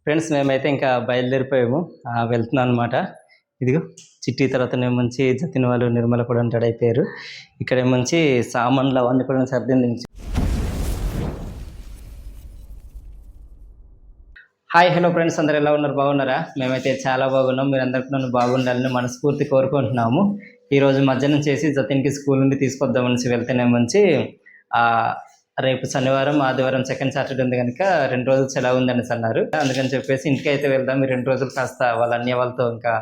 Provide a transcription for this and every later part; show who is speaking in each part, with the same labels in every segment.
Speaker 1: Friends మేమైతే ఇంకా బయలుదేరిపోయాము. వెళ్తున్నాను అనమాట. ఇదిగో చిట్టి తర్వాతనే మంచి జతిన్ వాళ్ళు నిర్మల కూడా రెడీ అయిపోయారు. ఇక్కడ మంచి సామాన్లు అవన్నీ కూడా సర్దింది. హాయ్ హలో ఫ్రెండ్స్, అందరు ఎలా ఉన్నారు? బాగున్నారా? మేమైతే చాలా బాగున్నాం. మీరు అందరికీ బాగుండాలని మనస్ఫూర్తి కోరుకుంటున్నాము. ఈరోజు మధ్యాహ్నం చేసి జతిన్కి స్కూల్ నుండి తీసుకొద్దామని వెళ్తేనే మంచి రేపు శనివారం ఆదివారం సెకండ్ సాటర్డే ఉంది కనుక 2 రోజులు సెలవు ఉందనేసి అన్నారు. అందుకని చెప్పేసి ఇంటికి అయితే వెళ్దాం, ఈ 2 రోజులు కాస్త వాళ్ళ అన్నయ్య వాళ్ళతో ఇంకా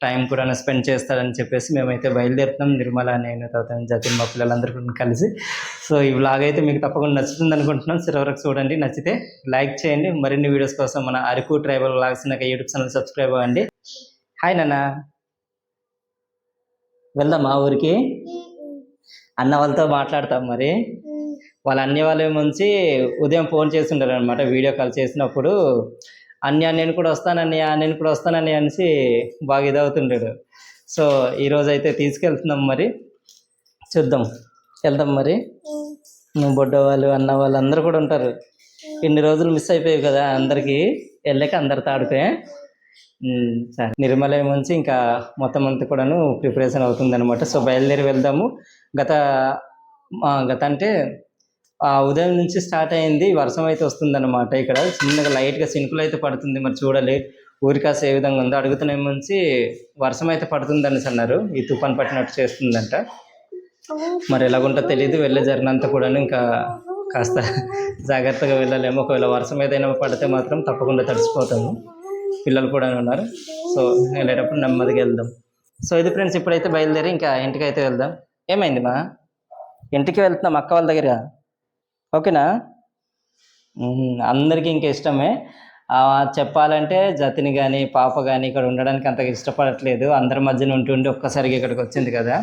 Speaker 1: టైం కూడా స్పెండ్ చేస్తారని చెప్పేసి మేమైతే బయలుదేరుతున్నాం. నిర్మల, నేను, తర్వాత జతిన్, మా పిల్లలందరూ కూడా కలిసి. సో ఈ వ్లాగ్ అయితే మీకు తప్పకుండా నచ్చుతుంది అనుకుంటున్నాం. చివరికి చూడండి, నచ్చితే లైక్ చేయండి. మరిన్ని వీడియోస్ కోసం మన Araku tribal vlogs YouTube channel subscribe అవ్వండి. హాయ్ నాన్న, వెళ్దామా ఊరికి? అన్న వాళ్ళతో మాట్లాడతాం. మరి వాళ్ళ అన్నయ్య వాళ్ళు ఏమొచ్చి ఉదయం ఫోన్ చేస్తుంటారు అనమాట. వీడియో కాల్ చేసినప్పుడు అన్నయ్య నేను కూడా వస్తానన్నయ్య అనేసి బాగా ఇదవుతుంటాడు. సో ఈరోజు అయితే తీసుకెళ్తున్నాం, మరి చూద్దాం, వెళ్దాం. మరి బొడ్డ వాళ్ళు, అన్న వాళ్ళు అందరూ కూడా ఉంటారు. ఇన్ని రోజులు మిస్ అయిపోయాయి కదా, అందరికీ వెళ్ళాక అందరితో ఆడితే. సరే, నిర్మల ఏమొచ్చి ఇంకా మొత్తం అంతా కూడాను ప్రిపరేషన్ అవుతుంది అనమాట. సో బయలుదేరి వెళ్దాము. గత అంటే ఉదయం నుంచి స్టార్ట్ అయింది, వర్షం అయితే వస్తుందన్నమాట. ఇక్కడ చిన్నగా లైట్గా చినుకులు అయితే పడుతుంది. మరి చూడాలి ఊరికాస ఏ విధంగా ఉందో. అడుగుతున్నేమొచ్చి వర్షం అయితే పడుతుంది అనేసి అన్నారు. ఈ తుఫాన్ పట్టినట్టు చేస్తుందంట. మరి ఎలాగుంటో తెలియదు. వెళ్ళే జరిగినంత కూడా ఇంకా కాస్త జాగ్రత్తగా వెళ్ళాలేమో. ఒకవేళ వర్షం ఏదైనా పడితే మాత్రం తప్పకుండా తడిసిపోతాము. పిల్లలు కూడా ఉన్నారు. సో వెళ్ళేటప్పుడు నెమ్మదిగా వెళ్దాం. సో ఇది ఫ్రెండ్స్, ఇప్పుడైతే బయలుదేరి ఇంకా ఇంటికి అయితే వెళ్దాం. ఏమైంది మా? ఇంటికి వెళ్తున్నాం అక్క వాళ్ళ దగ్గర. ఓకేనా? అందరికీ ఇంకా ఇష్టమే. చెప్పాలంటే జతిని కానీ పాప కానీ ఇక్కడ ఉండడానికి అంతగా ఇష్టపడట్లేదు. అందరి మధ్యన ఉంటుండి ఒక్కసారిగా ఇక్కడికి వచ్చింది కదా.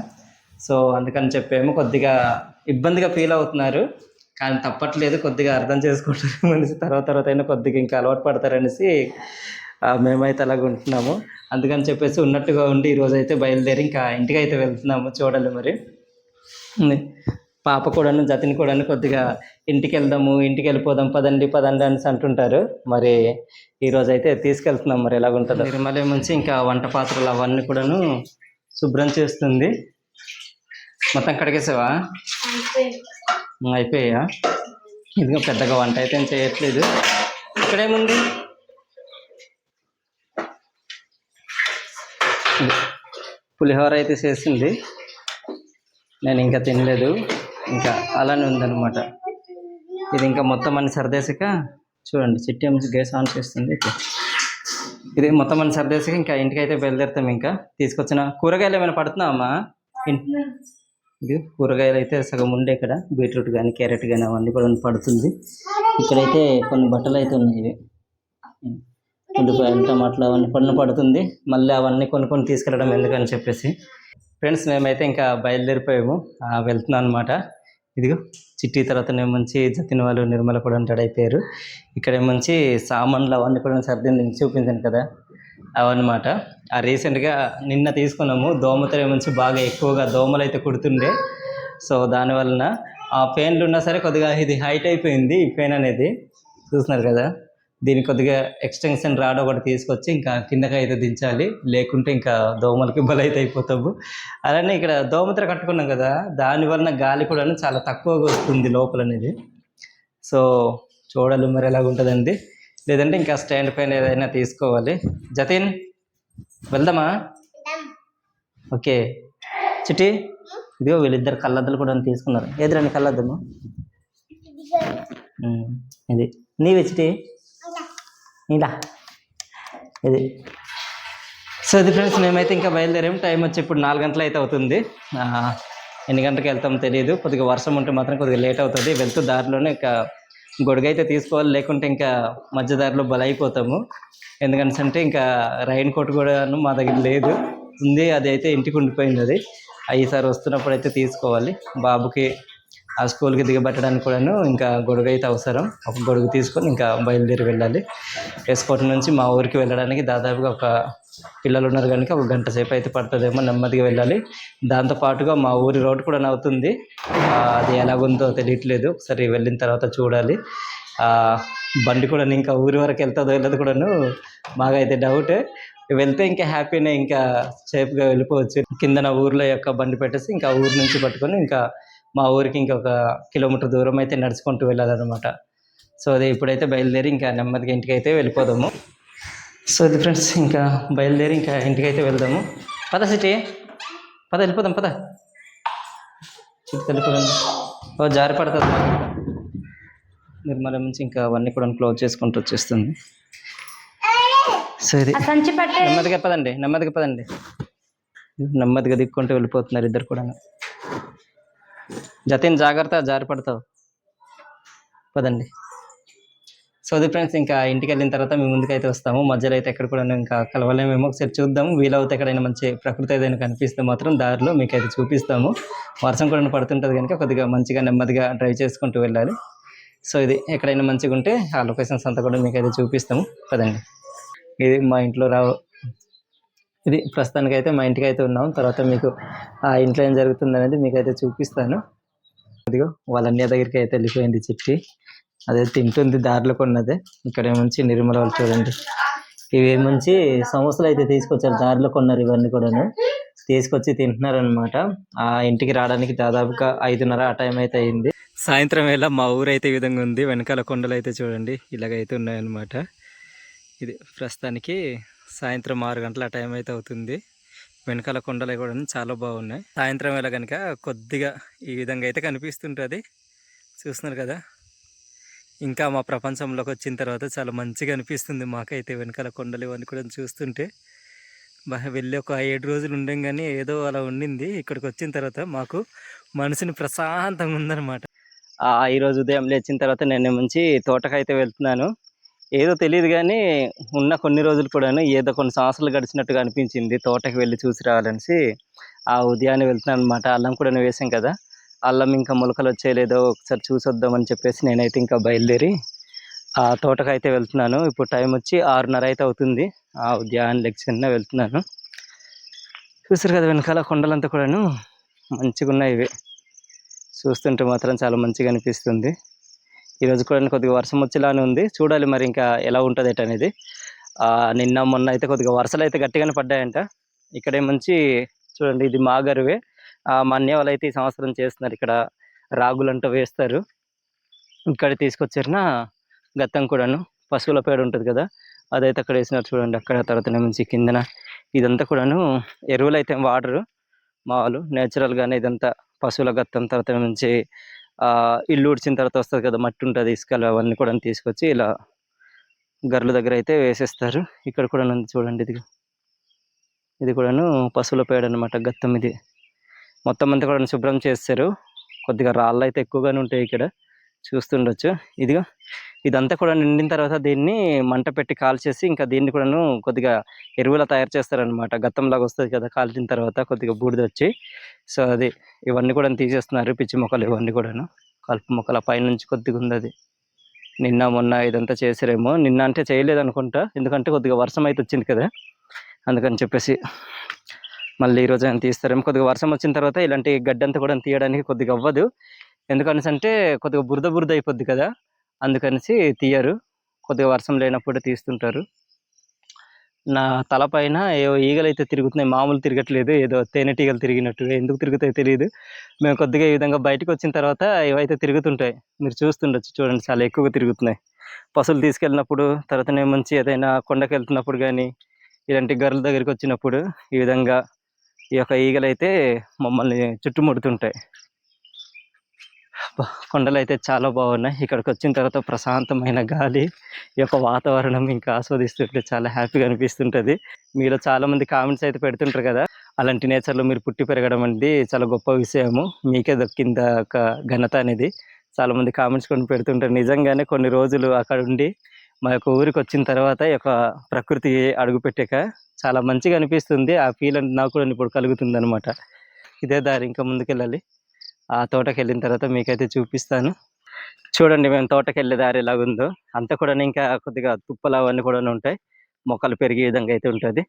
Speaker 1: సో అందుకని చెప్పేమో కొద్దిగా ఇబ్బందిగా ఫీల్ అవుతున్నారు. కానీ తప్పట్లేదు, కొద్దిగా అర్థం చేసుకుంటారు మనిషి. తర్వాత అయినా కొద్దిగా ఇంకా అలవాటు పడతారనేసి మేమైతే అలాగ ఉంటున్నాము. అందుకని చెప్పేసి ఉన్నట్టుగా ఉండి ఈరోజు అయితే బయలుదేరి ఇంకా ఇంటికి అయితే వెళ్తున్నాము. చూడాలి మరి. పాప కూడాను జతిని కూడాను కొద్దిగా ఇంటికి వెళ్ళిపోదాం పదండి అనేసి అంటుంటారు. మరి ఈరోజు అయితే తీసుకెళ్తున్నాం. మరి ఎలాగుంటుందో. నిర్మల నుంచి ఇంకా వంట పాత్రలు అవన్నీ కూడాను శుభ్రం చేస్తుంది. మొత్తం కడిగేసావా? అయిపోయా? ఇదిగో పెద్దగా వంట అయితే ఏం చేయట్లేదు. ఇక్కడేముంది? పులిహోర అయితే చేసింది, నేను ఇంకా తినలేదు. ఇంకా అలానే ఉందన్నమాట. ఇది ఇంకా మొత్తం అన్ని సర్దేసాక చూడండి, చిట్టి గ్యాస్ ఆన్ చేస్తుంది. ఇది మొత్తం అన్ని సర్దేసాక ఇంకా ఇంటికి అయితే బయలుదేరుతాం. ఇంకా తీసుకొచ్చిన కూరగాయలు ఏమైనా పడుతున్నావమ్మా? ఇది కూరగాయలు అయితే సగం ఉండే ఇక్కడ, బీట్రూట్ కానీ క్యారెట్ కానీ అవన్నీ కూడా పడుతుంది. ఇక్కడైతే కొన్ని బట్టలు అయితే ఉన్నాయి, ఉల్లిపాయలు టమాటాలు అవన్నీ పడుతుంది. మళ్ళీ అవన్నీ కొన్ని తీసుకెళ్ళడం ఎందుకని చెప్పేసి. ఫ్రెండ్స్ మేమైతే ఇంకా బయలుదేరిపోయాము, వెళ్తున్నాను అనమాట. ఇదిగో చిట్టి తర్వాతనే మంచి జతిన్ వాళ్ళు నిర్మల కూడా రెడీ అయిపోయారు. ఇక్కడ మంచి సామాన్లు అవన్నీ కూడా సర్దింది, చూపించాను కదా అవన్నమాట. రీసెంట్గా నిన్న తీసుకున్నాము. దోమతెర మంచి బాగా ఎక్కువగా దోమలు అయితే కుడుతుండే. సో దానివలన ఆ ఫెయిన్లు ఉన్నా సరే కొద్దిగా ఇది హైట్ అయిపోయింది. ఈ ఫెయిన్ అనేది చూస్తున్నారు కదా, దీనికి కొద్దిగా ఎక్స్టెన్షన్ రాడ్ ఒకటి తీసుకొచ్చి ఇంకా కిందకి అయితే దించాలి, లేకుంటే ఇంకా దోమలకి బలైతే అయిపోతాము. అలానే ఇక్కడ దోమతెర కట్టుకున్నాం కదా, దానివలన గాలి కూడా చాలా తక్కువగా వస్తుంది లోపల అనేది. సో చూడాలి మరి ఎలాగుంటుందండి. లేదంటే ఇంకా స్టాండ్ పైన ఏదైనా తీసుకోవాలి. జతిన్ వెళ్దామా? ఓకే. చిట్టి ఇదిగో వీళ్ళిద్దరు కళ్ళద్దులు కూడా తీసుకున్నారు. ఏదిరండి కళ్ళద్దము? ఇది నీవే చిట్టి, ఇలా ఇది. సో ఇది ఫ్రెండ్స్, మేమైతే ఇంకా బయలుదేరాము. టైం వచ్చి ఇప్పుడు 4 గంటలు అయితే అవుతుంది. ఎన్ని గంటలకు వెళ్తామో తెలియదు. కొద్దిగా వర్షం ఉంటే మాత్రం కొద్దిగా లేట్ అవుతుంది. వెళ్తూ దారిలోనే ఇంకా గొడుగు అయితే తీసుకోవాలి, లేకుంటే ఇంకా మధ్య దారిలో బలైపోతాము. ఎందుకంటే ఇంకా రైన్ కోట్ కూడా మా దగ్గర లేదు, ఉంది. అది అయితే ఇంటికి ఉండిపోయింది. అది ఈసారి వస్తున్నప్పుడు అయితే తీసుకోవాలి. బాబుకి ఆ స్కూల్కి దిగబట్టడానికి కూడాను ఇంకా గొడుగు అయితే అవసరం. ఒక గొడుగు తీసుకొని ఇంకా బయలుదేరి వెళ్ళాలి. ఎస్కోట్ నుంచి మా ఊరికి వెళ్ళడానికి దాదాపుగా ఒక పిల్లలు ఉన్నారు కనుక 1 గంట సేపు అయితే పడుతుందేమో. నెమ్మదిగా వెళ్ళాలి. దాంతోపాటుగా మా ఊరి రోడ్డు కూడా అవుతుంది. అది ఎలాగుందో తెలియట్లేదు, ఒకసారి వెళ్ళిన తర్వాత చూడాలి. ఆ బండి కూడా ఇంకా ఊరి వరకు వెళ్తుందో వెళ్ళదు కూడాను మాకైతే డౌట్. వెళ్తే ఇంకా హ్యాపీనే, ఇంకా సేఫ్గా వెళ్ళిపోవచ్చు. కిందన ఊర్లో యొక్క బండి పెట్టేసి ఇంకా ఊరి నుంచి పట్టుకొని ఇంకా మా ఊరికి ఇంకొక కిలోమీటర్ దూరం అయితే నడుచుకుంటూ వెళ్ళాలన్నమాట. సో అది ఇప్పుడైతే బయలుదేరి ఇంకా నెమ్మదిగా ఇంటికి అయితే వెళ్ళిపోదాము. సో ఇది ఫ్రెండ్స్, ఇంకా బయలుదేరి ఇంకా ఇంటికైతే వెళ్దాము. పద సిటీ, పద వెళ్ళిపోదాం, పద వెళ్ళిపోదాం. ఓ జారి పడుతుంది నిర్మల నుంచి ఇంకా అవన్నీ కూడా క్లోజ్ చేసుకుంటూ వచ్చేస్తుంది. సో ఇది నెమ్మదిగా పదండి, నెమ్మదిగా పదండి. నెమ్మదిగా దిక్కుంటూ వెళ్ళిపోతున్నారు ఇద్దరు కూడా. జతిన్ జాగ్రత్త, జారి పడతావు, పదండి. సో అది ఫ్రెండ్స్, ఇంకా ఇంటికి వెళ్ళిన తర్వాత మేము ముందుకైతే వస్తాము. మధ్యలో అయితే ఎక్కడ కూడా ఇంకా కలవలేమేమో, ఒకసారి చూద్దాము. వీలవుతే ఎక్కడైనా మంచి ప్రకృతి ఏదైనా కనిపిస్తే మాత్రం దారిలో మీకైతే చూపిస్తాము. వర్షం కూడా పడుతుంటుంది కనుక కొద్దిగా మంచిగా నెమ్మదిగా డ్రైవ్ చేసుకుంటూ వెళ్ళాలి. సో ఇది ఎక్కడైనా మంచిగా ఉంటే ఆ లొకేషన్స్ అంతా కూడా మీకైతే చూపిస్తాము. పదండి. ఇది మా ఇంట్లో ఇది ప్రస్తుతానికి అయితే మా ఇంటికి అయితే ఉన్నాం. తర్వాత మీకు ఆ ఇంట్లో ఏం జరుగుతుంది అనేది మీకైతే చూపిస్తాను. అదిగో వాళ్ళ అన్నయ్య దగ్గరికి అయితే వెళ్ళిపోయింది చిట్టి, అదే తింటుంది దారిలో కొన్నదే. ఇక్కడ ఏముంచి నిర్మల వాళ్ళు చూడండి, ఇవేముంచి సమోసాలు అయితే తీసుకొచ్చారు, దారిలో కొన్నారు. ఇవన్నీ కూడాను తీసుకొచ్చి తింటున్నారు అనమాట. ఆ ఇంటికి రావడానికి దాదాపుగా 5:30 ఆ టైం అయితే అయింది. సాయంత్రం వేళ మా ఊరు అయితే ఈ విధంగా ఉంది. వెనకాల కొండలు అయితే చూడండి ఇలాగైతే ఉన్నాయన్నమాట. ఇది ప్రస్తుతానికి సాయంత్రం 6 గంటల ఆ టైం అయితే అవుతుంది. వెనకాల కొండలు కూడా చాలా బాగున్నాయి. సాయంత్రం వేళ కనుక కొద్దిగా ఈ విధంగా అయితే కనిపిస్తుంటుంది, చూస్తున్నారు కదా. ఇంకా మా ప్రపంచంలోకి వచ్చిన తర్వాత చాలా మంచిగా అనిపిస్తుంది మాకైతే వెనకాల కొండలు ఇవన్నీ కూడా చూస్తుంటే. వెళ్ళి ఒక 7 రోజులు ఉండం కానీ ఏదో అలా ఉండింది. ఇక్కడికి వచ్చిన తర్వాత మాకు మనసుని ప్రశాంతంగా ఉందన్నమాట. ఈరోజు ఉదయం లేచిన తర్వాత నేను మంచి తోటకైతే వెళ్తున్నాను. ఏదో తెలియదు కానీ ఉన్న కొన్ని రోజులు కూడాను ఏదో కొన్ని సంవత్సరాలు గడిచినట్టుగా అనిపించింది. తోటకి వెళ్ళి చూసి రావాలనేసి ఆ ఉదయాన్నే వెళ్తున్నాను అనమాట. అల్లం కూడా వేసాం కదా, అల్లం ఇంకా మొలకలు వచ్చేయలేదో ఒకసారి చూసొద్దామని చెప్పేసి నేనైతే ఇంకా బయలుదేరి ఆ తోటకైతే వెళ్తున్నాను. ఇప్పుడు టైం వచ్చి 6:30 అయితే అవుతుంది. ఆ ఉదయాన్నే లెగ్చిన వెళ్తున్నాను. చూసారు కదా వెనకాల కొండలంతా కూడాను మంచిగా ఉన్నాయి. ఇవి చూస్తుంటే మాత్రం చాలా మంచిగా అనిపిస్తుంది. ఈరోజు కూడా కొద్దిగా వర్షం వచ్చేలానే ఉంది, చూడాలి మరి ఇంకా ఎలా ఉంటుంది అనేది. నిన్న మొన్న అయితే కొద్దిగా వర్షాలు అయితే గట్టిగానే పడ్డాయంట. ఇక్కడే మంచి చూడండి, ఇది మా గరువే. మా అన్నయ్య వాళ్ళు అయితే ఈ సంవత్సరం చేస్తున్నారు. ఇక్కడ రాగులంటూ వేస్తారు. ఇక్కడ తీసుకొచ్చారిన గత్తం కూడాను పశువుల పేడ ఉంటుంది కదా, అదైతే అక్కడ వేసినారు చూడండి. అక్కడ తర్వాత నుంచి కిందన ఇదంతా కూడాను ఎరువులు అయితే వాడరు మా వాళ్ళు, నేచురల్గానే ఇదంతా పశువుల గత్తం. తర్వాత నుంచి ఇల్లు ఉడిచిన తర్వాత వస్తుంది కదా మట్టి ఉంటుంది, ఇసుకలు అవన్నీ కూడా తీసుకొచ్చి ఇలా గర్ల దగ్గర అయితే వేసేస్తారు. ఇక్కడ కూడా చూడండి, ఇది కూడాను పశువుల పేడ అనమాట, గత్తం. ఇది మొత్తం అంతా కూడా శుభ్రం చేస్తారు. కొద్దిగా రాళ్ళు అయితే ఎక్కువగానే ఉంటాయి ఇక్కడ, చూస్తుండొచ్చు. ఇదిగో ఇదంతా కూడా నిండిన తర్వాత దీన్ని మంట పెట్టి కాల్చేసి ఇంకా దీన్ని కూడాను కొద్దిగా ఎరువులా తయారు చేస్తారనమాట. గత్తంలాగా వస్తుంది కదా కాల్చిన తర్వాత కొద్దిగా బూడిద వచ్చి. సో అది ఇవన్నీ కూడా తీసేస్తున్నారు, పిచ్చి మొక్కలు ఇవన్నీ కూడాను, కలుపు మొక్కల పైనుంచి కొద్దిగా ఉంది. అది నిన్న మొన్న ఇదంతా చేసారేమో, నిన్న అంటే చేయలేదు అనుకుంటా, ఎందుకంటే కొద్దిగా వర్షం అయితే వచ్చింది కదా, అందుకని చెప్పేసి. మళ్ళీ ఈరోజు ఆయన తీస్తారేమో. కొద్దిగా వర్షం వచ్చిన తర్వాత ఇలాంటి గడ్డంతా కూడా తీయడానికి కొద్దిగా అవ్వదు, ఎందుకనేసి అంటే కొద్దిగా బురద అయిపోద్ది కదా, అందుకనేసి తీయరు. కొద్దిగా వర్షం లేనప్పుడు తీస్తుంటారు. నా తలపైన ఏవో ఈగలు అయితే తిరుగుతున్నాయి, మామూలు తిరగట్లేదు, ఏదో తేనెటీగలు తిరిగినట్టుగా. ఎందుకు తిరుగుతాయో తెలియదు. మేము కొద్దిగా ఈ విధంగా బయటకు వచ్చిన తర్వాత ఇవైతే తిరుగుతుంటాయి, మీరు చూస్తుండొచ్చు. చూడండి చాలా ఎక్కువగా తిరుగుతున్నాయి. పశువులు తీసుకెళ్ళినప్పుడు, తర్వాత నేను మంచి ఏదైనా కొండకి వెళ్తున్నప్పుడు కానీ ఇలాంటి గర్ల దగ్గరికి వచ్చినప్పుడు ఈ విధంగా ఈ యొక్క ఈగలు అయితే మమ్మల్ని చుట్టుముడుతుంటాయి. కొండలు అయితే చాలా బాగున్నాయి. ఇక్కడికి వచ్చిన తర్వాత ప్రశాంతమైన గాలి, ఈ యొక్క వాతావరణం ఇంకా ఆస్వాదిస్తుంటే చాలా హ్యాపీగా అనిపిస్తుంటుంది. మీలో చాలా మంది కామెంట్స్ అయితే పెడుతుంటారు కదా, అలాంటి నేచర్లో మీరు పుట్టి పెరగడం అనేది చాలా గొప్ప విషయము, మీకే దక్కింద ఒక ఘనత అనేది చాలా మంది కామెంట్స్ కొన్ని పెడుతుంటారు. నిజంగానే కొన్ని రోజులు అక్కడ ఉండి మా యొక్క ఊరికి వచ్చిన తర్వాత ఈ యొక్క ప్రకృతి అడుగుపెట్టాక చాలా మంచిగా అనిపిస్తుంది. ఆ ఫీల్ అంటే నాకు కూడా ఇప్పుడు కలుగుతుంది అనమాట. ఇదే దారి, ఇంకా ముందుకెళ్ళాలి. ఆ తోటకి వెళ్ళిన తర్వాత మీకైతే చూపిస్తాను. చూడండి మేము తోటకి వెళ్ళే దారి ఎలాగుందో, అంతా కూడా ఇంకా కొద్దిగా తుప్పలు అవన్నీ కూడా ఉంటాయి, మొక్కలు పెరిగే విధంగా అయితే ఉంటుంది.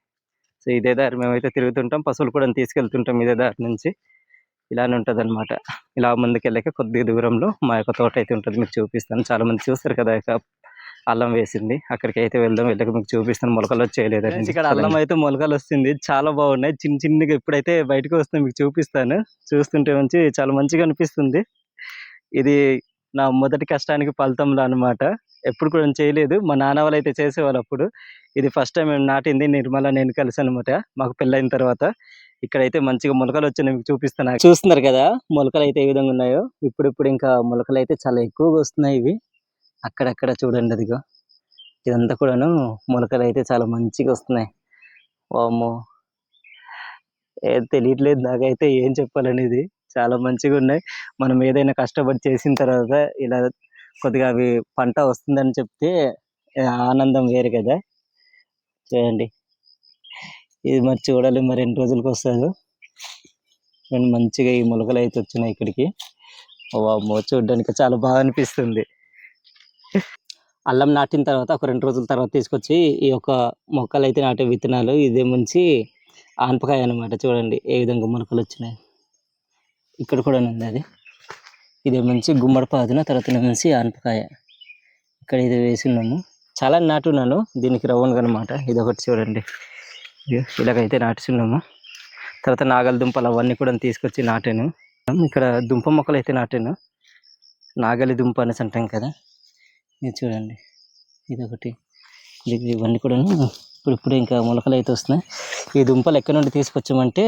Speaker 1: సో ఇదే దారి మేమైతే తిరుగుతుంటాం, పశువులు కూడా తీసుకెళ్తుంటాం ఇదే దారి నుంచి. ఇలానే ఉంటుంది అనమాట. ఇలా ముందుకెళ్ళాక కొద్ది దూరంలో మా యొక్క తోట అయితే ఉంటుంది, మీకు చూపిస్తాను. చాలా మంది చూస్తారు కదా ఇక అల్లం వేసింది, అక్కడికి అయితే వెళ్దాం. వెళ్ళక మీకు చూపిస్తాను. మొలకలు వచ్చేయలేదండి, ఇక్కడ అల్లం అయితే మొలకలు వస్తుంది, చాలా బాగున్నాయి. చిన్న చిన్నగా ఇప్పుడైతే బయటకు వస్తుంది, మీకు చూపిస్తాను. చూస్తుంటే మంచి చాలా మంచిగా అనిపిస్తుంది. ఇది నా మొదటి కష్టానికి ఫలితంలో అనమాట. ఎప్పుడు కూడా నేను చేయలేదు, మా నాన్న వాళ్ళు అయితే చేసేవాళ్ళు అప్పుడు. ఇది ఫస్ట్ టైం మేము నాటింది, నిర్మల నేను కలిసి అనమాట మాకు పెళ్ళైన తర్వాత. ఇక్కడైతే మంచిగా మొలకలు వచ్చినాయి, మీకు చూపిస్తాను. చూస్తున్నారు కదా మొలకలు అయితే ఏ విధంగా ఉన్నాయో. ఇప్పుడు ఇంకా మొలకలు అయితే చాలా ఎక్కువగా వస్తున్నాయి. ఇవి అక్కడక్కడ చూడండి, అదిగో ఇదంతా కూడాను మొలకలు అయితే చాలా మంచిగా వస్తున్నాయి. వామ్మో, ఏం తెలియట్లేదు నాకైతే ఏం చెప్పాలనేది. చాలా మంచిగా ఉన్నాయి. మనం ఏదైనా కష్టపడి చేసిన తర్వాత ఇలా కొద్దిగా అవి పంట వస్తుందని చెప్తే ఆనందం వేరు కదా. చూడండి, ఇది మరి చూడాలి మరి ఎన్ని రోజులకు వస్తుందో. చూడండి మంచిగా ఈ మొలకలు అయితే వచ్చినాయి ఇక్కడికి. వామ్మో, చూడడానికి చాలా బాగా అనిపిస్తుంది. అల్లం నాటిన తర్వాత ఒక 2 రోజుల తర్వాత తీసుకొచ్చి ఈ యొక్క మొక్కలు అయితే నాటే విత్తనాలు ఇదే ముంచి ఆనపకాయ అనమాట. చూడండి ఏ విధంగా మొలకలు వచ్చినాయి. ఇక్కడ కూడా ఉంది అది. ఇదే మంచి గుమ్మడి పాదున, తర్వాత మంచి ఆనపకాయ. ఇక్కడ ఇది వేసినాము, చాలా నాటున్నాను దీనికి రౌండ్గా అనమాట. ఇది ఒకటి చూడండి, ఇలాగైతే నాటుచున్నాము. తర్వాత నాగల దుంపలు అవన్నీ కూడా తీసుకొచ్చి నాటాను. ఇక్కడ దుంప మొక్కలు అయితే నాటాను, నాగలి దుంప అనేసి అంటాం కదా. ఇది చూడండి, ఇది ఒకటి. ఇవన్నీ కూడా ఇప్పుడు ఇంకా మొలకలు అయితే వస్తున్నాయి. ఈ దుంపలు ఎక్కడి నుండి తీసుకొచ్చామంటే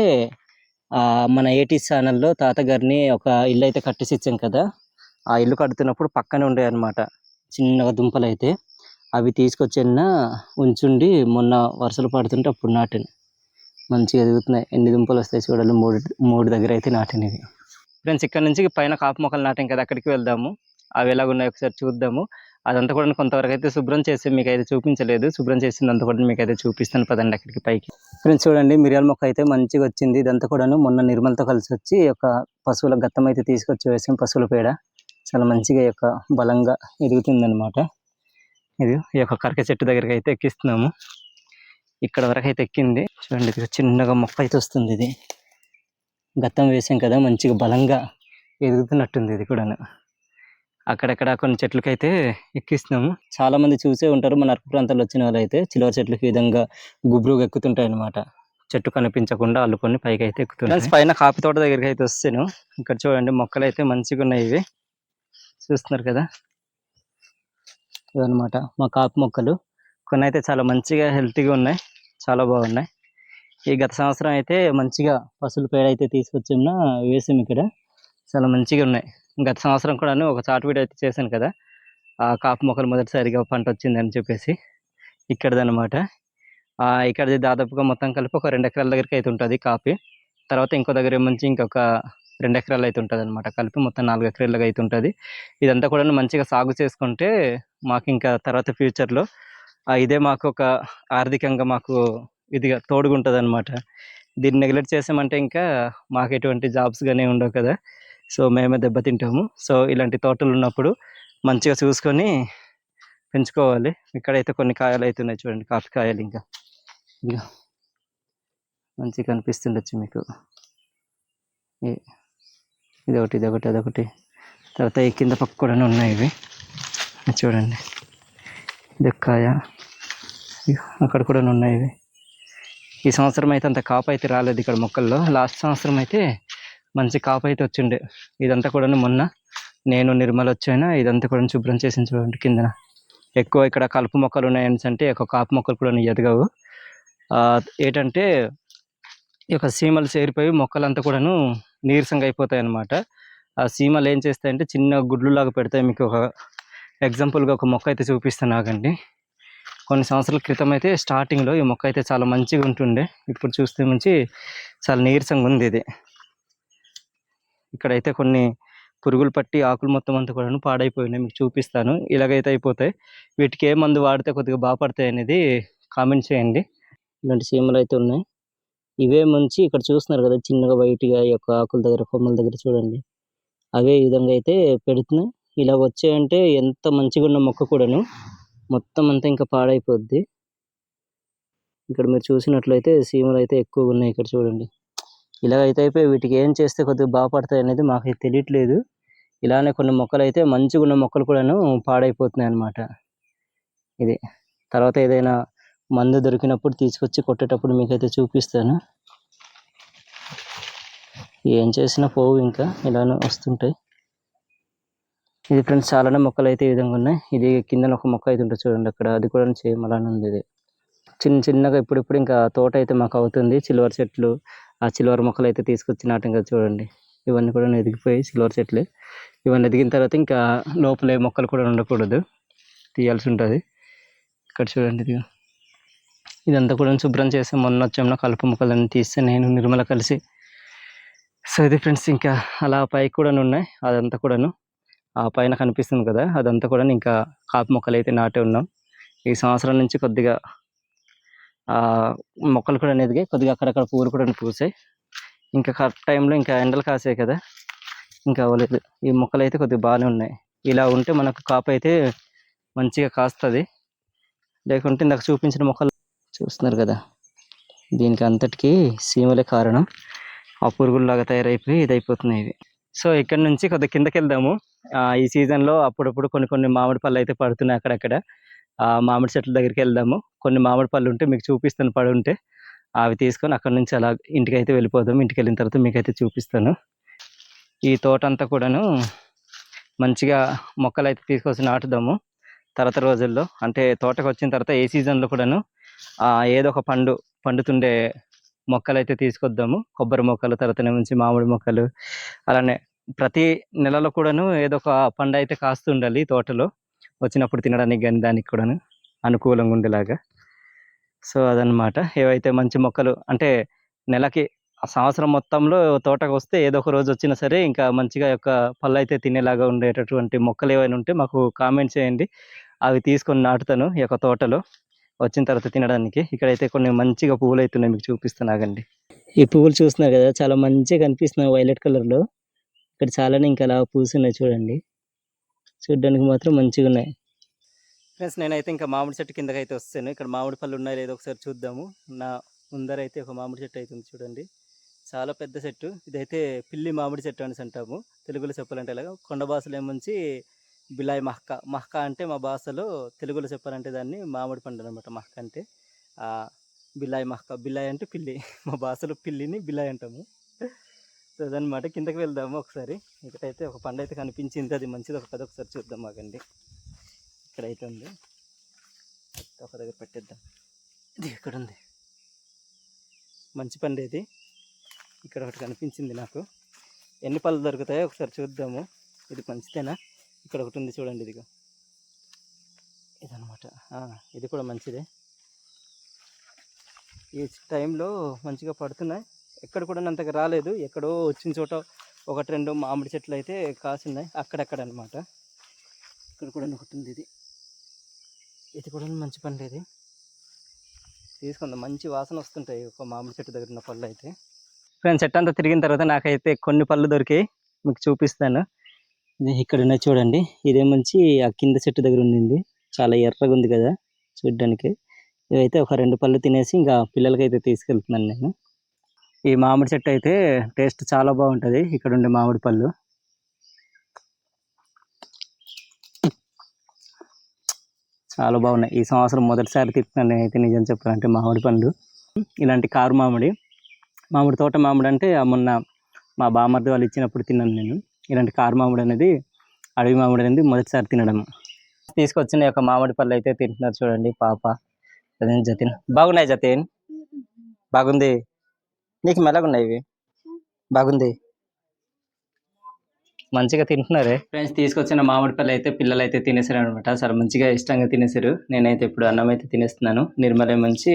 Speaker 1: మన ఏటీ ఛానల్లో తాతగారిని ఒక ఇల్లు అయితే కట్టేసి ఇచ్చాం కదా, ఆ ఇల్లు కడుతున్నప్పుడు పక్కనే ఉండే అనమాట చిన్నగా దుంపలు అయితే. అవి తీసుకొచ్చిన ఉంచుండి మొన్న వర్షాలు పడుతుంటే అప్పుడు నాటాను. మంచిగా ఎదుగుతున్నాయి. ఎన్ని దుంపలు వస్తాయి చూడాలి. మూడు దగ్గర అయితే నాటినవి. ఫ్రెండ్స్, ఇక్కడ నుంచి పైన కాపు మొక్కలు నాటాం కదా, అక్కడికి వెళ్దాము. అవి ఎలాగున్నాయి ఒకసారి చూద్దాము. అదంతా కూడా కొంతవరకు అయితే శుభ్రం చేసి మీకు అయితే చూపించలేదు. శుభ్రం చేసిందంతా కూడా మీకు అయితే చూపిస్తాను, పదండి అక్కడికి పైకి. ఫ్రెండ్స్ చూడండి, మిరియాల మొక్క అయితే మంచిగా వచ్చింది. ఇదంతా కూడాను మొన్న నిర్మలతో కలిసి వచ్చి ఒక పశువుల గత్తం అయితే తీసుకొచ్చి వేసాం, పశువుల పేడ. చాలా మంచిగా ఈ యొక్క బలంగా ఎదుగుతుంది అనమాట. ఇది ఈ యొక్క కరక చెట్టు దగ్గరికి అయితే ఎక్కిస్తున్నాము. ఇక్కడ వరకు అయితే ఎక్కింది. చూడండి, ఇది చిన్నగా మొక్క అయితే వస్తుంది. ఇది గత్తం వేసాం కదా, మంచిగా బలంగా ఎదుగుతున్నట్టుంది. ఇది కూడా అక్కడక్కడ కొన్ని చెట్లకైతే ఎక్కిస్తున్నాము. చాలా మంది చూసే ఉంటారు, మన అరకు ప్రాంతాల్లో వచ్చిన వాళ్ళు అయితే చిలవ చెట్లకి ఈ విధంగా గుబురుగా ఎక్కుతుంటాయి అనమాట. చెట్టు కనిపించకుండా అల్లుకొని పైకి అయితే ఎక్కుతుంటాయి. పైన కాఫీ తోట దగ్గరికి అయితే వస్తాను. ఇక్కడ చూడండి మొక్కలు అయితే మంచిగా ఉన్నాయి. ఇవి చూస్తున్నారు కదా, ఇవన్నమాట మా కాపు మొక్కలు. కొన్ని అయితే చాలా మంచిగా హెల్తీగా ఉన్నాయి, చాలా బాగున్నాయి. ఈ గత సంవత్సరం అయితే మంచిగా పశువుల పేడ అయితే తీసుకొచ్చాము, వేసాము ఇక్కడ. చాలా మంచిగా ఉన్నాయి. గత సంవత్సరం కూడా ఒక చాటు వీడియో అయితే చేశాను కదా, ఆ కాపు మొక్కలు మొదటిసారిగా పంట వచ్చింది అని చెప్పేసి. ఇక్కడదనమాట. ఇక్కడది దాదాపుగా మొత్తం కలిపి ఒక 2 ఎకరాల దగ్గరికి అయితే ఉంటుంది కాపీ. తర్వాత ఇంకో దగ్గర మంచి ఇంకొక 2 ఎకరాలు అయితే ఉంటుంది అనమాట. కలిపి మొత్తం 4 ఎకరాలుగా అయితే ఉంటుంది. ఇదంతా కూడా మంచిగా సాగు చేసుకుంటే మాకు ఇంకా తర్వాత ఫ్యూచర్లో ఇదే మాకు ఒక ఆర్థికంగా మాకు ఇదిగా తోడుగుంటుంది అనమాట. దీన్ని నెగ్లెక్ట్ చేసామంటే ఇంకా మాకు ఎటువంటి జాబ్స్ కానీ ఉండవు కదా, సో మేమే దెబ్బతింటాము. సో ఇలాంటి తోటలు ఉన్నప్పుడు మంచిగా చూసుకొని పెంచుకోవాలి. ఇక్కడైతే కొన్ని కాయలు అయితే ఉన్నాయి చూడండి, కాఫీ కాయలు. ఇంకా మంచిగా కనిపిస్తుండొచ్చు మీకు. ఇదొకటి అదొకటి. తర్వాత ఈ కింద పక్క కూడా ఉన్నాయి ఇవి చూడండి. ఇది కాయ, అక్కడ కూడా ఉన్నాయి ఇవి. ఈ సంవత్సరం అయితే అంత కాపు అయితే రాలేదు ఇక్కడ మొక్కల్లో. లాస్ట్ సంవత్సరం అయితే మంచి కాపు అయితే వచ్చిండే. ఇదంతా కూడా మొన్న నేను నిర్మల వచ్చాను, ఇదంతా కూడా శుభ్రం చేసిన చూడండి. కిందన ఎక్కువ ఇక్కడ కలుపు మొక్కలు ఉన్నాయని అంటే ఎక్కువ కాపు మొక్కలు కూడా ఎదగవు. ఏంటంటే ఈ యొక్క సీమలు చేరిపోయి మొక్కలంతా కూడాను నీరసంగా అయిపోతాయి అన్నమాట. ఆ సీమలు ఏం చేస్తాయంటే చిన్న గుడ్లు లాగా పెడతాయి. మీకు ఒక ఎగ్జాంపుల్గా ఒక మొక్క అయితే చూపిస్తాను ఆగండి. కొన్ని సంవత్సరాల క్రితం అయితే స్టార్టింగ్లో ఈ మొక్క అయితే చాలా మంచిగా ఉంటుండే, ఇప్పుడు చూస్తే మంచి చాలా నీరసంగా ఉంది ఇది. ఇక్కడైతే కొన్ని పురుగులు పట్టి ఆకులు మొత్తం అంతా కూడా పాడైపోయినాయి, మీకు చూపిస్తాను. ఇలాగైతే అయిపోతాయి. వీటికి ఏ మందు వాడితే కొద్దిగా బాగుపడతాయి అనేది కామెంట్ చేయండి. ఇలాంటి సీమలు అయితే ఉన్నాయి. ఇవే మంచి ఇక్కడ చూస్తున్నారు కదా చిన్నగా వైట్గా ఈ యొక్క ఆకుల దగ్గర కొమ్మల దగ్గర చూడండి, అవే ఈ విధంగా అయితే పెడుతున్నాయి. ఇలా వచ్చాయంటే ఎంత మంచిగా ఉన్న మొక్క కూడాను మొత్తం అంతా ఇంకా పాడైపోద్ది. ఇక్కడ మీరు చూసినట్లయితే సీమలు అయితే ఎక్కువగా ఉన్నాయి ఇక్కడ చూడండి. ఇలాగైతే అయిపోయి వీటికి ఏం చేస్తే కొద్దిగా బాగుపడతాయి అనేది మాకైతే తెలియట్లేదు. ఇలానే కొన్ని మొక్కలు అయితే మంచిగా ఉన్న మొక్కలు కూడాను పాడైపోతున్నాయి అన్నమాట. ఇది తర్వాత ఏదైనా మందు దొరికినప్పుడు తీసుకొచ్చి కొట్టేటప్పుడు మీకైతే చూపిస్తాను. ఏం చేసినా పోవు, ఇంకా ఇలానే వస్తుంటాయి. ఇది ఫ్రెండ్స్ చాలానే మొక్కలు అయితే ఈ విధంగా ఉన్నాయి. ఇది కింద ఒక మొక్క అయితే ఉంటుంది చూడండి అక్కడ, అది కూడా సేమ్ అలానే ఉంది. ఇది చిన్నగా ఇప్పుడిప్పుడు ఇంకా తోట అయితే మాకు అవుతుంది. సిల్వర్ చెట్లు, ఆ సిల్వర్ మొక్కలు అయితే తీసుకొచ్చి నాటాం కదా చూడండి. ఇవన్నీ కూడా ఎదిగిపోయి సిల్వర్ చెట్లే. ఇవన్నీ ఎదిగిన తర్వాత ఇంకా లోపలే మొక్కలు కూడా ఉండకూడదు, తీయాల్సి ఉంటుంది. ఇక్కడ చూడండి ఇది, ఇదంతా కూడా శుభ్రం చేసి మొన్న వచ్చాము కలుపు మొక్కలన్నీ తీస్తే నేను నిర్మల కలిసి. సో ఇది ఫ్రెండ్స్, ఇంకా అలా పైకి కూడా ఉన్నాయి. అదంతా కూడాను ఆ పైన కనిపిస్తుంది కదా, అదంతా కూడా ఇంకా కాపు మొక్కలు అయితే నాటే ఉన్నాం. ఈ సంవత్సరం నుంచి కొద్దిగా మొక్కలు కూడా ఎదిగాయి, కొద్దిగా అక్కడక్కడ పూలు కూడా పూసాయి. ఇంకా కరెక్ట్ టైంలో ఇంకా ఎండలు కాసాయి కదా, ఇంకా అవ్వలేదు. ఈ మొక్కలు అయితే కొద్దిగా బాగానే ఉన్నాయి. ఇలా ఉంటే మనకు కాపు అయితే మంచిగా కాస్తుంది. లేకుంటే ఇందాక చూపించిన మొక్కలు చూస్తున్నారు కదా, దీనికి అంతటికీ సీమలే కారణం. ఆ పురుగుల్లాగా తయారైపోయి ఇదైపోతున్నాయి ఇవి. సో ఇక్కడ నుంచి కొద్దిగా కిందకి వెళ్దాము. ఈ సీజన్లో అప్పుడప్పుడు కొన్ని మామిడి పళ్ళు అయితే పడుతున్నాయి అక్కడక్కడ. మామిడి చెట్ల దగ్గరికి వెళ్దాము. కొన్ని మామిడి పళ్ళు ఉంటే మీకు చూపిస్తాను, పడి ఉంటే అవి తీసుకొని అక్కడ నుంచి అలా ఇంటికి అయితే వెళ్ళిపోదాం. ఇంటికి వెళ్ళిన తర్వాత మీకైతే చూపిస్తాను. ఈ తోట అంతా కూడాను మంచిగా మొక్కలు అయితే తీసుకొచ్చి నాటుదాము తర్వాత రోజుల్లో. అంటే తోటకు వచ్చిన తర్వాత ఏ సీజన్లో కూడాను ఏదో ఒక పండుతుండే మొక్కలు అయితే తీసుకొద్దాము. కొబ్బరి మొక్కలు, తర్వాత నుంచి మామిడి మొక్కలు, అలానే ప్రతి నెలలో కూడాను ఏదో ఒక పండు అయితే కాస్తుండాలి తోటలో. వచ్చినప్పుడు తినడానికి కానీ దానికి కూడాను అనుకూలంగా ఉండేలాగా. సో అదనమాట. ఏవైతే మంచి మొక్కలు అంటే నెలకి సంవత్సరం మొత్తంలో తోటకు వస్తే ఏదో ఒక రోజు వచ్చినా సరే ఇంకా మంచిగా యొక్క పళ్ళు అయితే తినేలాగా ఉండేటటువంటి మొక్కలు ఏవైనా ఉంటే మాకు కామెంట్ చేయండి. అవి తీసుకొని నాటుతాను ఈ యొక్క తోటలో వచ్చిన తర్వాత తినడానికి. ఇక్కడైతే కొన్ని మంచిగా పువ్వులు అవుతున్నాయి, మీకు చూపిస్తున్నాగండి. ఈ పువ్వులు చూస్తున్నారు కదా, చాలా మంచిగా కనిపిస్తున్నాయి వైలెట్ కలర్లో. ఇక్కడ చాలానే ఇంకా అలా పూస్తున్నాయి చూడండి, చూడడానికి మాత్రం మంచిగా ఉన్నాయి. ఫ్రెండ్స్ నేనైతే ఇంకా మామిడి చెట్టు కిందకి అయితే వస్తాను. ఇక్కడ మామిడి పళ్ళు ఉన్నాయి లేదో ఒకసారి చూద్దాము. నా ముందర అయితే ఒక మామిడి చెట్టు అయితే ఉంది చూడండి, చాలా పెద్ద చెట్టు. ఇదైతే పిల్లి మామిడి చెట్టు అనేసి అంటాము తెలుగులో చెప్పాలంటే. ఇలాగా కొండ భాషలో ఏముంచి బిలాయ్ మహ్కా అంటే మా భాషలో, తెలుగులో చెప్పాలంటే దాన్ని మామిడి పండు అనమాట. మహ్కా అంటే బిలాయ్ మహ్కా. బిలాయ్ అంటే పిల్లి, మా భాషలో పిల్లిని బిలాయ్ అంటాము. సో అదనమాట. కిందకి వెళ్దాము ఒకసారి. ఇక్కడైతే ఒక పండు అయితే కనిపించింది, అది మంచిది ఒక కదా, ఒకసారి చూద్దాం మాకండి. ఇక్కడైతే ఉంది, ఒక దగ్గర పెట్టేద్దాం. ఇది ఇక్కడ ఉంది మంచి పండు. ఇది ఇక్కడ ఒకటి కనిపించింది నాకు. ఎన్ని పళ్ళు దొరుకుతాయో ఒకసారి చూద్దాము. ఇది మంచిదేనా? ఇక్కడ ఒకటి ఉంది చూడండి, ఇదిగో ఇదనమాట. ఇది కూడా మంచిదే. ఈ టైంలో మంచిగా పడుతున్నాయి. ఎక్కడ కూడా అంతగా రాలేదు, ఎక్కడో వచ్చిన చోట ఒకటి రెండు మామిడి చెట్లు అయితే కాసున్నాయి అక్కడక్కడ అనమాట. ఇక్కడ కూడా ఒకటి ఉంది, ఇది కూడా మంచి పండు. ఇది తీసుకుందాం, మంచి వాసన వస్తుంటాయి ఒక మామిడి చెట్టు దగ్గర ఉన్న పళ్ళు అయితే. ఫ్రెండ్స్ చెట్టు అంతా తిరిగిన తర్వాత నాకైతే కొన్ని పళ్ళు దొరికాయి, మీకు చూపిస్తాను. ఇది ఇక్కడ ఉన్నాయి చూడండి, ఇదే మంచి ఆ కింద చెట్టు దగ్గర ఉండింది, చాలా ఎర్రగా ఉంది కదా చూడడానికి. ఇవైతే ఒక 2 పళ్ళు తినేసి ఇంకా పిల్లలకైతే తీసుకెళ్తున్నాను నేను. ఈ మామిడి చెట్టు అయితే టేస్ట్ చాలా బాగుంటుంది, ఇక్కడ ఉండే మామిడి పళ్ళు. చాలా బాగున్నాయి. ఈ సంవత్సరం మొదటిసారి తింటున్నాను నేనైతే, నిజం చెప్పాలంటే మామిడి పండు. ఇలాంటి కారు మామిడి తోట మామిడి అంటే మొన్న మా బామర్ది వాళ్ళు ఇచ్చినప్పుడు తిన్నాను నేను. ఇలాంటి కారు మామిడి అనేది, అడవి మామిడి అనేది మొదటిసారి తినడం. తీసుకొచ్చిన యొక్క మామిడి పళ్ళు అయితే తింటున్నారు చూడండి పాప జతిన్. బాగున్నాయి జతిన్, బాగుంది. నీకు మెల్లగున్నాయి ఇవి, బాగుంది, మంచిగా తింటున్నారే. ఫ్రెండ్స్ తీసుకొచ్చిన మామిడి పళ్ళు అయితే పిల్లలు అయితే తినేసారు అనమాట. చాలా మంచిగా ఇష్టంగా తినేసారు. నేనైతే ఇప్పుడు అన్నం అయితే తినేస్తున్నాను. నిర్మల మంచి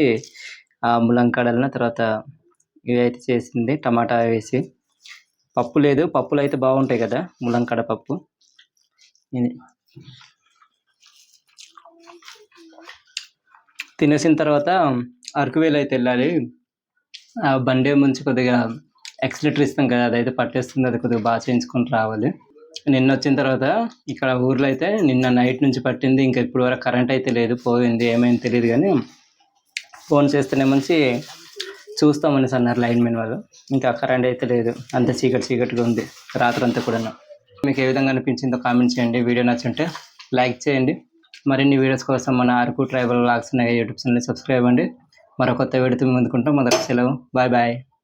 Speaker 1: ములంకాడలను, తర్వాత ఇవి అయితే చేసింది టమాటా వేసి. పప్పు లేదు, పప్పులు అయితే బాగుంటాయి కదా ములంకాడ పప్పు. ఇది తినేసిన తర్వాత అరకువేలు అయితే వెళ్ళాలి. ఆ బండి ముంచి కొద్దిగా ఎక్సిలేటర్ ఇస్తాం కదా, అదైతే పట్టేస్తుంది, అది కొద్దిగా బాగా చేయించుకొని రావాలి. నిన్న వచ్చిన తర్వాత ఇక్కడ ఊర్లో అయితే నిన్న నైట్ నుంచి పట్టింది, ఇంకా ఇప్పుడు వరకు కరెంట్ అయితే లేదు, పోయింది ఏమైంది తెలియదు. కానీ ఫోన్ చేస్తేనే మంచి చూస్తామనేసి అన్నారు లైన్ మెన్ వాళ్ళు. ఇంకా కరెంట్ అయితే లేదు, అంత చీకటిగా ఉంది రాత్రి అంతా కూడా. మీకు ఏ విధంగా అనిపించిందో కామెంట్ చేయండి. వీడియో నచ్చుంటే లైక్ చేయండి. మరిన్ని వీడియోస్ కోసం మన అరకు ట్రైబల్ వ్లాగ్స్ యూట్యూబ్ ఛానల్ని సబ్స్క్రైబ్ అండి. మరో కొత్త వీడియోతో ముందుకుంటాం. మొదటి సెలవు. Bye bye.